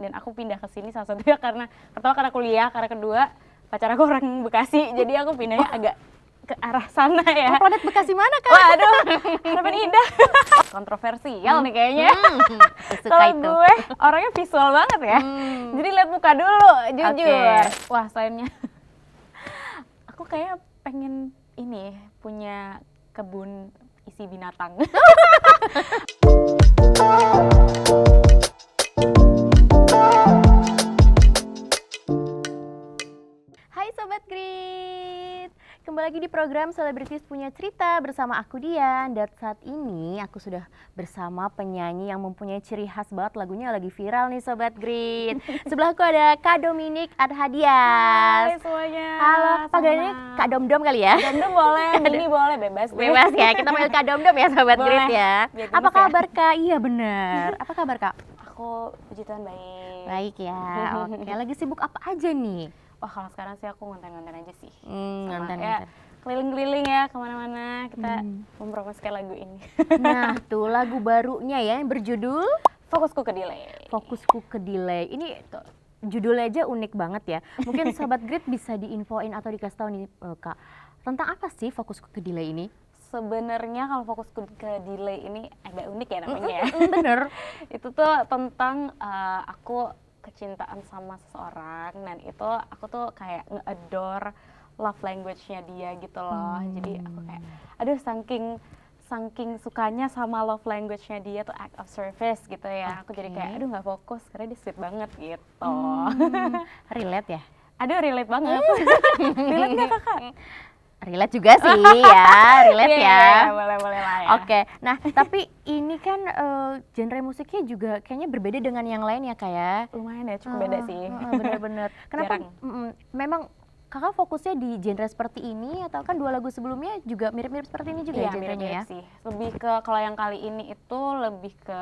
dan aku pindah ke sini salah satunya karena pertama karena kuliah, karena kedua pacar aku orang Bekasi, jadi aku pindahnya agak ke arah sana ya. Planet Bekasi mana Kak? Waduh, Harapan Indah. Kontroversial nih kayaknya. Suka Kalau itu. gue orangnya visual banget ya. Jadi lihat muka dulu, jujur. Wah, selainnya aku kayak pengen ini punya kebun isi binatang. Hai Sobat Grit, kembali lagi di program Selebritis Punya Cerita bersama aku Dian. Dan saat ini aku sudah bersama penyanyi yang mempunyai ciri khas banget, lagunya lagi viral nih Sobat Grit. Sebelahku ada Kak Dominik Adhadias. Hai semuanya. Halo, panggilannya Kak Domdom kali ya? Domdom boleh, Mini boleh, bebas. Bebas ya, kita panggil Kak Domdom ya Sobat Boleh. Grit ya. Biar Apa gemes ya. kabar Kak? Iya bener. Apa kabar Kak? Aku puji Tuhan baik. Baik ya, oke. Lagi sibuk apa aja nih? Wah, kalau sekarang sih aku ngonten-ngonten aja sih. Sama Ngonten-ngonten. keliling-keliling ya kemana-mana kita mempromosikan lagu ini. Nah tuh lagu barunya ya yang berjudul Fokusku ke delay. Fokusku ke Delay. Ini tuh, judulnya aja unik banget ya. Mungkin Sobat Grit bisa diinfoin atau dikasih tahu nih Kak, tentang apa sih Fokusku ke Delay ini? Sebenarnya kalau fokusku ke delay ini agak unik ya namanya ya. Bener. Itu tuh tentang aku kecintaan sama seseorang dan itu aku tuh kayak nge-adore love language-nya dia gitu loh. Jadi aku kayak aduh saking sukanya sama love language-nya dia tuh act of service gitu ya. Aku jadi kayak aduh nggak fokus karena dia sweet banget gitu. Relate ya? Aduh relate banget. Relate nggak kakak? Relate juga sih ya, relate ya. Boleh lah ya. Oke, nah tapi ini kan genre musiknya juga kayaknya berbeda dengan yang lain ya Kak ya? Lumayan ya, cukup beda sih. Bener-bener. Kenapa? Jarang. Memang kakak fokusnya di genre seperti ini atau kan 2 lagu sebelumnya juga mirip-mirip seperti ini juga Iya, ya genrenya ya? mirip-mirip sih. Lebih ke kalau yang kali ini itu lebih ke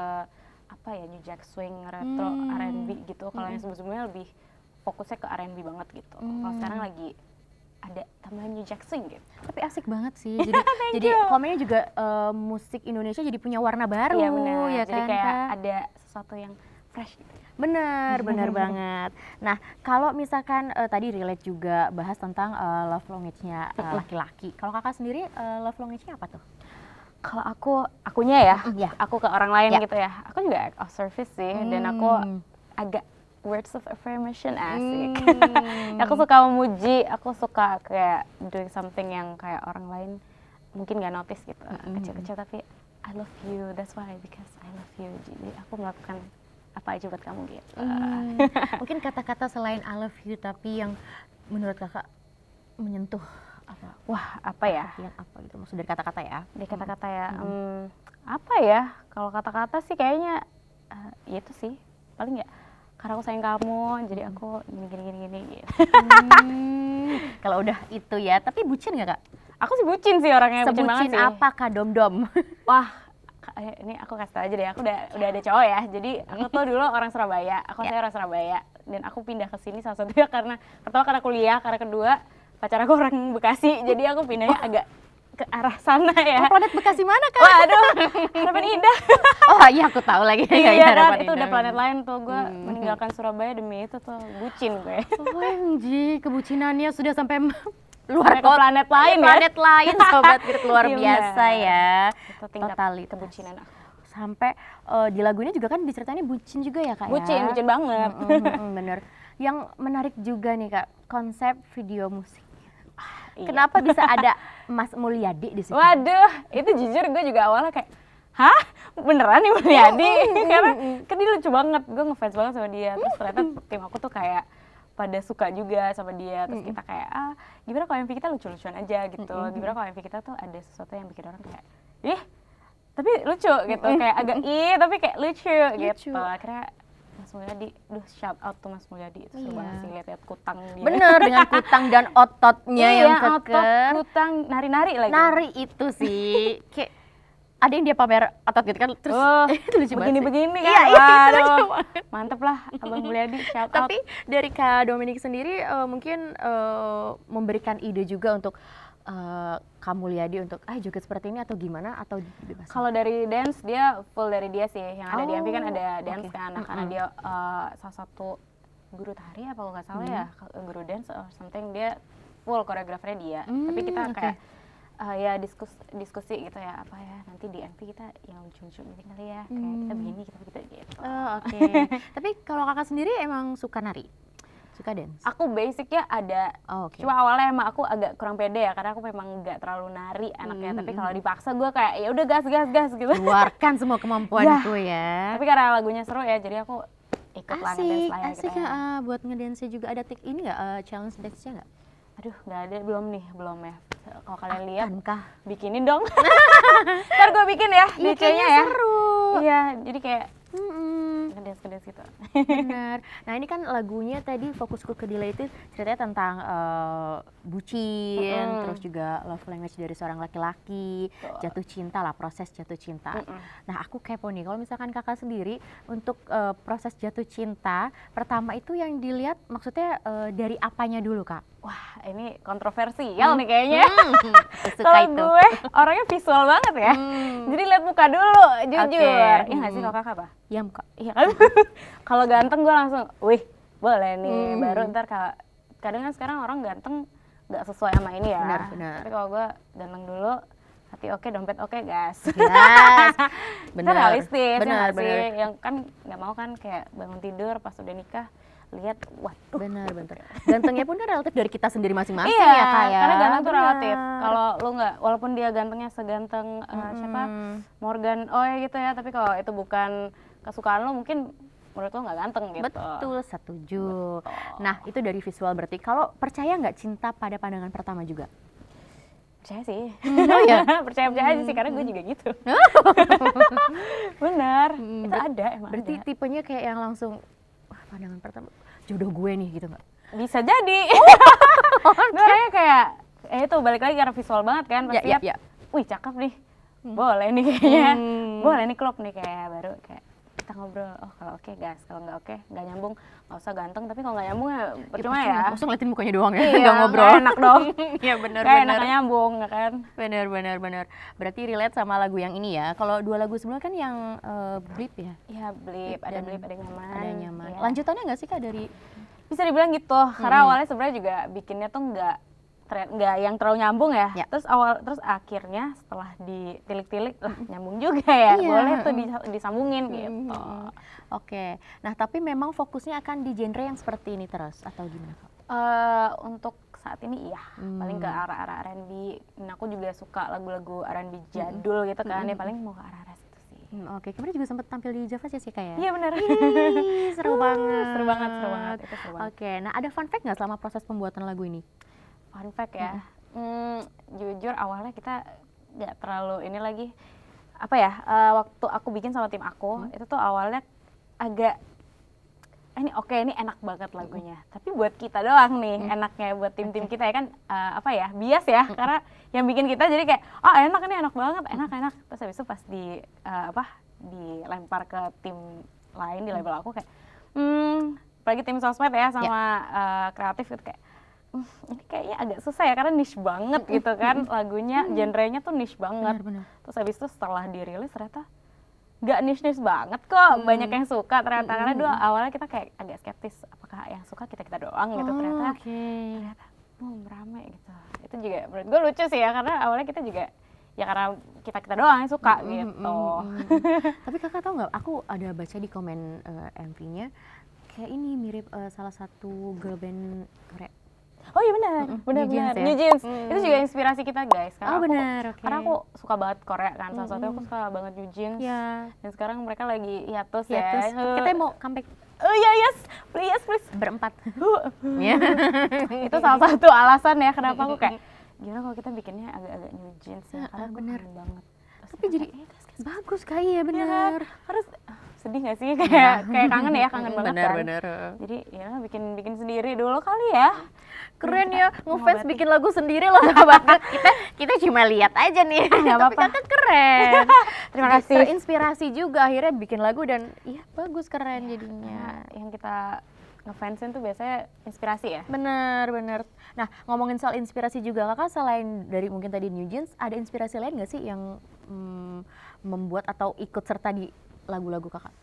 apa ya, New Jack Swing, retro, R&B gitu. Kalau yang sebelumnya lebih fokusnya ke R&B banget gitu. Kalau sekarang lagi ada tambahan New Jack Swing gitu. Tapi asik banget sih. Jadi komennya juga musik Indonesia jadi punya warna baru. Iya benar. Ya Jadi kan, kayak Kak? ada sesuatu yang fresh gitu. Bener banget. Nah, kalau misalkan tadi relate juga bahas tentang love language-nya laki-laki. Kalau kakak sendiri love language-nya apa tuh? Kalau akunya ya, Iya. aku ke orang lain Ya. gitu ya. Aku juga act of service sih dan aku agak words of affirmation asik. Aku suka memuji, aku suka kayak doing something yang kayak orang lain mungkin nggak notice gitu, kecil-kecil tapi I love you, that's why because I love you. Jadi aku melakukan apa aja buat kamu gitu. Mungkin kata-kata selain I love you tapi yang menurut kakak menyentuh apa? Wah, apa ya? Yang apa gitu maksud dari kata-kata ya? Di kata-kata ya, apa ya? Kalau kata-kata sih kayaknya ya itu sih paling ya. Karena aku sayang kamu, jadi aku gini gitu. Kalau udah itu ya, tapi bucin nggak Kak? Aku sih bucin sih orangnya, bucin banget Sebucin sih. apa Kak Domdom? Wah, ini aku kasih tau aja deh, aku udah ada cowok ya. Jadi aku tuh dulu orang Surabaya, aku saya orang Surabaya. Dan aku pindah ke sini salah satunya karena pertama karena kuliah, karena kedua pacar aku orang Bekasi. Jadi aku pindahnya agak ke arah sana ya. Planet Bekasi mana Kak? Waduh, Harapan Indah. Oh iya aku tahu lagi. Iya kan, Harapan itu Indah. udah planet lain tuh. Gue meninggalkan Surabaya demi itu tuh, bucin gue. OMG, kebucinannya sudah sampai Sampai ke planet lain ya. Planet lain Sobat Grit luar Iya, biasa benar. ya. Itu tingkat Totalitas. kebucinan aku. Sampai di lagu ini juga kan diceritain bucin juga ya Kak ya? Bucin banget. Bener. Yang menarik juga nih Kak, konsep video musik. Iya. Kenapa bisa ada Mas Mulyadi di situ? Waduh, itu jujur gue juga awalnya kayak, hah? Beneran nih Mulyadi? Karena kan dia lucu banget, gue ngefans banget sama dia. Terus ternyata tim aku tuh kayak pada suka juga sama dia. Terus kita kayak, gimana kalau MV kita lucu-lucuan aja gitu. Gimana kalau MV kita tuh ada sesuatu yang bikin orang kayak, ih, tapi lucu gitu. Kayak agak tapi kayak lucu gitu. Akhirnya Mas Mulyadi, shout out tuh Mas Mulyadi. Itu seru banget sih lihat kutang dia. Bener, dengan kutang dan ototnya yang kekeh. Otot, kutang, nari-nari lagi. Nari itu sih, kayak ada yang dia pamer otot gitu kan, terus itu lucu banget sih. begini-begini kan. Iya, itu Waduh, lucu banget. mantep lah Abang Mulyadi, shout out. Tapi dari Kak Dominik sendiri mungkin memberikan ide juga untuk Kak Mulyadi untuk joget seperti ini atau gimana atau bebas? Kalau dari dance dia full dari dia sih. Yang ada di MV kan ada dance oke. kan. Nah, karena dia salah satu guru tari apa kalau nggak salah ya, guru dance or something, dia full koreografernya dia. Tapi kita kayak ya diskusi gitu ya, apa ya nanti di MV kita yang lucu-lucu gitu kali ya, kayak kita begini kita begitu gitu. Oke. Tapi kalau kakak sendiri emang suka nari? Suka dance? Aku basicnya ada, Oke. cuma awalnya emang aku agak kurang pede ya, karena aku memang nggak terlalu nari anaknya. Tapi kalau dipaksa gue kayak ya udah gas gitu. Keluarkan semua kemampuanku ya. Tapi karena lagunya seru ya, jadi aku ikut lah ngedance lah ya Asik gitu ya. buat ngedance juga ada ini nggak challenge dance-nya nggak? Aduh nggak ada, belum ya. Kalau kalian lihat, Akankah? bikinin dong. Ntar gue bikin ya, Iya, DC-nya kayaknya ya. seru. Iya, jadi kayak ngedance gitu. Benar. Nah ini kan lagunya tadi fokusku ke delay itu ceritanya tentang bucin, terus juga love language dari seorang laki-laki, jatuh cinta lah, proses jatuh cinta. Nah aku kepo nih, kalau misalkan kakak sendiri untuk proses jatuh cinta pertama itu yang dilihat maksudnya dari apanya dulu kak? Wah, ini kontroversial nih kayaknya. Suka Kalau itu. gue orangnya visual banget ya. Jadi lihat muka dulu, jujur. Iya nggak sih kalau kakak apa? Iya kak. Iya kan? Kalau ganteng gue langsung, wih boleh nih. Baru ntar kalau kadang kan sekarang orang ganteng nggak sesuai sama ini ya. Benar. Tapi kalau gue ganteng dulu, hati oke, dompet oke, gas. Yes. Itu realistis, Benar, ya nggak sih? Yang kan nggak mau kan kayak bangun tidur pas udah nikah lihat, waduh. Benar. Gantengnya pun kan relatif dari kita sendiri masing-masing Iya, ya kak ya. karena ganteng tuh Benar. relatif. Kalau lu nggak, walaupun dia gantengnya seganteng siapa Morgan Oey gitu ya, tapi kalau itu bukan kesukaan lu, mungkin menurut lu nggak ganteng gitu. Betul, setuju. Nah itu dari visual berarti. Kalau percaya nggak cinta pada pandangan pertama juga? Percaya sih. Oh ya? Percaya aja sih, karena gue juga gitu. Benar, itu ada emang. Berarti ada. tipenya kayak yang langsung, wah pandangan pertama jodoh gue nih gitu nggak? Bisa jadi. Gue orangnya kayak, itu balik lagi karena visual banget kan. Pas lihat, wih cakep nih, boleh nih kayaknya. Boleh nih klop nih kayak baru kayak kita ngobrol, oh kalau oke gas, kalau nggak oke nggak nyambung, nggak usah ganteng, tapi kalau nggak nyambung ya percuma ya. Langsung ngeliatin mukanya doang ya, Iya, nggak ngobrol. nggak enak dong. Iya benar. Kayak enak nyambung, ya kan? Benar. Berarti relate sama lagu yang ini ya. Kalau dua lagu sebelumnya kan yang Blip ya? Iya, Blip, ada nyaman. Ada nyaman. Ya. Lanjutannya nggak sih kak dari? Bisa dibilang gitu, karena awalnya sebenarnya juga bikinnya tuh nggak yang terlalu nyambung ya. Terus akhirnya setelah ditilik-tilik lah nyambung juga ya. Iya. Boleh tuh disambungin gitu. Oke. Nah tapi memang fokusnya akan di genre yang seperti ini terus atau gimana kak? Untuk saat ini iya, paling ke arah-arah R&B. Nah, aku juga suka lagu-lagu R&B jadul gitu kan, ya paling mau ke arah-arah situ sih. Oke, kemarin juga sempat tampil di Java Jazz ya kak ya? Iya benar. Seru banget. Seru banget. Itu seru banget. Oke, nah ada fun fact nggak selama proses pembuatan lagu ini? Fun fact ya, jujur awalnya kita nggak terlalu ini lagi, apa ya, waktu aku bikin sama tim aku, itu tuh awalnya agak, ini enak banget lagunya. Tapi buat kita doang nih enaknya, buat tim-tim kita ya kan, bias ya, karena yang bikin kita jadi kayak, enak banget, enak. Terus habis itu pas dilempar ke tim lain di label aku kayak, apalagi tim sosmed ya sama kreatif gitu kayak, ini kayaknya agak susah ya karena niche banget gitu kan lagunya, genrenya tuh niche banget. Benar. Terus habis itu setelah dirilis ternyata nggak niche banget kok, banyak yang suka ternyata. Karena dulu awalnya kita kayak agak skeptis, apakah yang suka kita doang gitu. Ternyata boom, rame gitu. Itu juga menurut gue lucu sih ya, karena awalnya kita juga ya karena kita doang yang suka gitu. Tapi kakak tahu nggak, aku ada baca di komen MV-nya kayak ini mirip salah satu girl band Korea. Oh iya benar. New Jeans. Itu juga inspirasi kita guys. Karena karena aku suka banget Korea kan. Salah satunya aku suka banget New Jeans. Dan sekarang mereka lagi hiatus ya. Kita mau comeback. Oh iya, yes, please. Berempat. Itu salah satu alasan ya kenapa aku kayak, gimana kalau kita bikinnya agak-agak New Jeans ya. Karena aku kangen banget. Tapi jadi bagus kayak ya benar. Harus sedih gak sih kayak kangen ya, kangen banget kan. Benar. Jadi ya bikin sendiri dulu kali ya. Keren ya, ngefans bikin lagu sendiri loh sahabat. kita cuma lihat aja nih. Nggak Tapi apa-apa. kakak keren. Terima kasih. Terinspirasi juga akhirnya bikin lagu dan iya bagus, keren jadinya. Yang kita ngefansin tuh biasanya inspirasi ya. Bener. Nah, ngomongin soal inspirasi juga, kakak selain dari mungkin tadi New Jeans, ada inspirasi lain nggak sih yang membuat atau ikut serta di lagu-lagu kakak?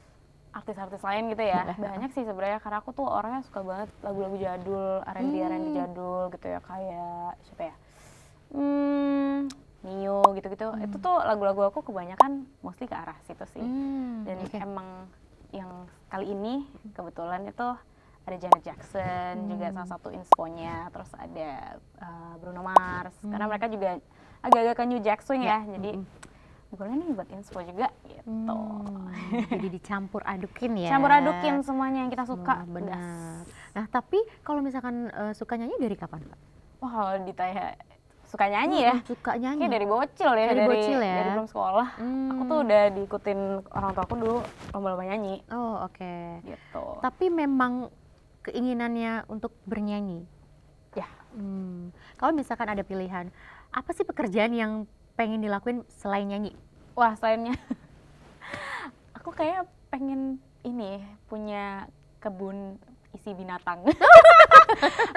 Artis-artis lain gitu ya, banyak sih sebenarnya, karena aku tuh orangnya suka banget lagu-lagu jadul, R&B jadul gitu ya, kayak siapa ya, Nio gitu-gitu. Itu tuh lagu-lagu aku kebanyakan mostly ke arah situ sih. Dan emang yang kali ini kebetulan itu ada Janet Jackson juga salah satu insponya, terus ada Bruno Mars, karena mereka juga agak-agak ke New Jack Swing ya, jadi boleh nih buat inspo juga gitu. Jadi dicampur adukin ya. Campur adukin semuanya yang kita suka. Benar. Nah, tapi kalau misalkan suka nyanyi dari kapan, Kak? Wah, kalau ditanya suka nyanyi ya? Suka nyanyi. Kayak dari bocil ya, Dari bocil ya? dari belum sekolah. Aku tuh udah diikutin orang tua aku dulu lomba-lomba nyanyi. Oh, oke. Gitu. Tapi memang keinginannya untuk bernyanyi? Ya. Kalau misalkan ada pilihan, apa sih pekerjaan yang pengen dilakuin selain nyanyi? Wah, selainnya aku kayak pengen ini punya kebun isi binatang.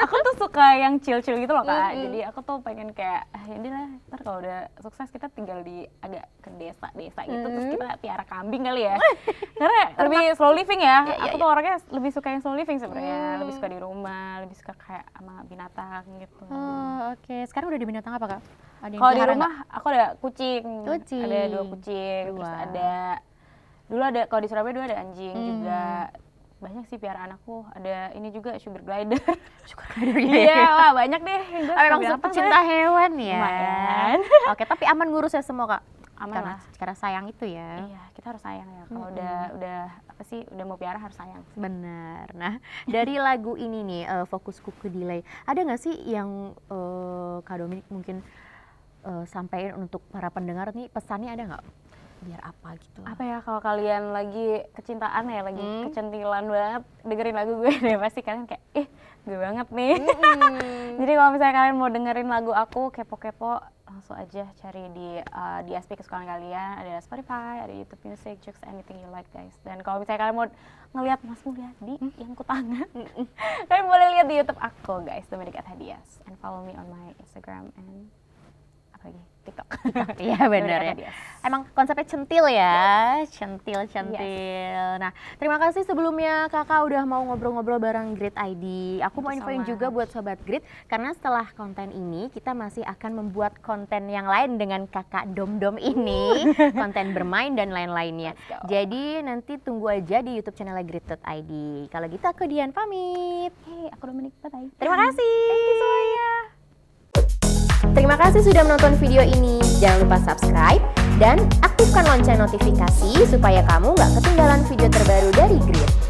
Aku tuh suka yang chill-chill gitu loh Kak. Jadi aku tuh pengen kayak ini lah, ntar kalau udah sukses kita tinggal di agak ke desa-desa gitu, terus kita piara kambing kali ya. Karena lebih slow living ya. Aku tuh orangnya lebih suka yang slow living sebenarnya, lebih suka di rumah, lebih suka kayak sama binatang gitu. Oh, oke. Sekarang udah di binatang apa, Kak? Kalau di rumah aku ada kucing. Kucing. Ada 2 kucing, terus dulu ada kalau di Surabaya dulu ada anjing juga. Banyak sih piaraan aku, ada ini juga sugar glider. Sugar glider ya? Iya, wah banyak deh. Memang pecinta hewan ya? Lumayan. Oke, tapi aman ngurusnya semua Kak? Aman lah. Karena sayang itu ya? Iya, kita harus sayang ya. Kalau udah apa sih, udah mau piara harus sayang. Benar. Nah, dari lagu ini nih, Fokusku ke Delay, ada nggak sih yang Kak Dominic mungkin sampaikan untuk para pendengar nih, pesannya ada nggak? Biar apa gitu? Apa ya, kalau kalian lagi kecintaan ya, lagi kecentilan banget dengerin lagu gue deh, pasti kalian kayak gue banget nih. Jadi kalau misalnya kalian mau dengerin lagu aku kepo-kepo, langsung aja cari di SP kesukaan kalian, ada Spotify, ada YouTube Music, Joox, anything you like guys. Dan kalau misalnya kalian mau ngelihat Mas Mulyadi yang kutangan, kalian boleh lihat di YouTube aku guys, Dominic @Hadias, and follow me on my Instagram and lagi TikTok. Iya benar ya. Emang konsepnya centil ya, centil. Nah, terima kasih sebelumnya Kakak udah mau ngobrol-ngobrol bareng Grit ID. Aku mau infoin juga buat Sobat Grit, karena setelah konten ini kita masih akan membuat konten yang lain dengan Kakak Dom-Dom ini, konten bermain dan lain-lainnya. Jadi nanti tunggu aja di YouTube channel Grit.id. Kalau gitu aku Dian pamit. Aku Dominic, bye-bye. Terima kasih. Thank you semuanya. Terima kasih sudah menonton video ini. Jangan lupa subscribe dan aktifkan lonceng notifikasi supaya kamu nggak ketinggalan video terbaru dari Grit.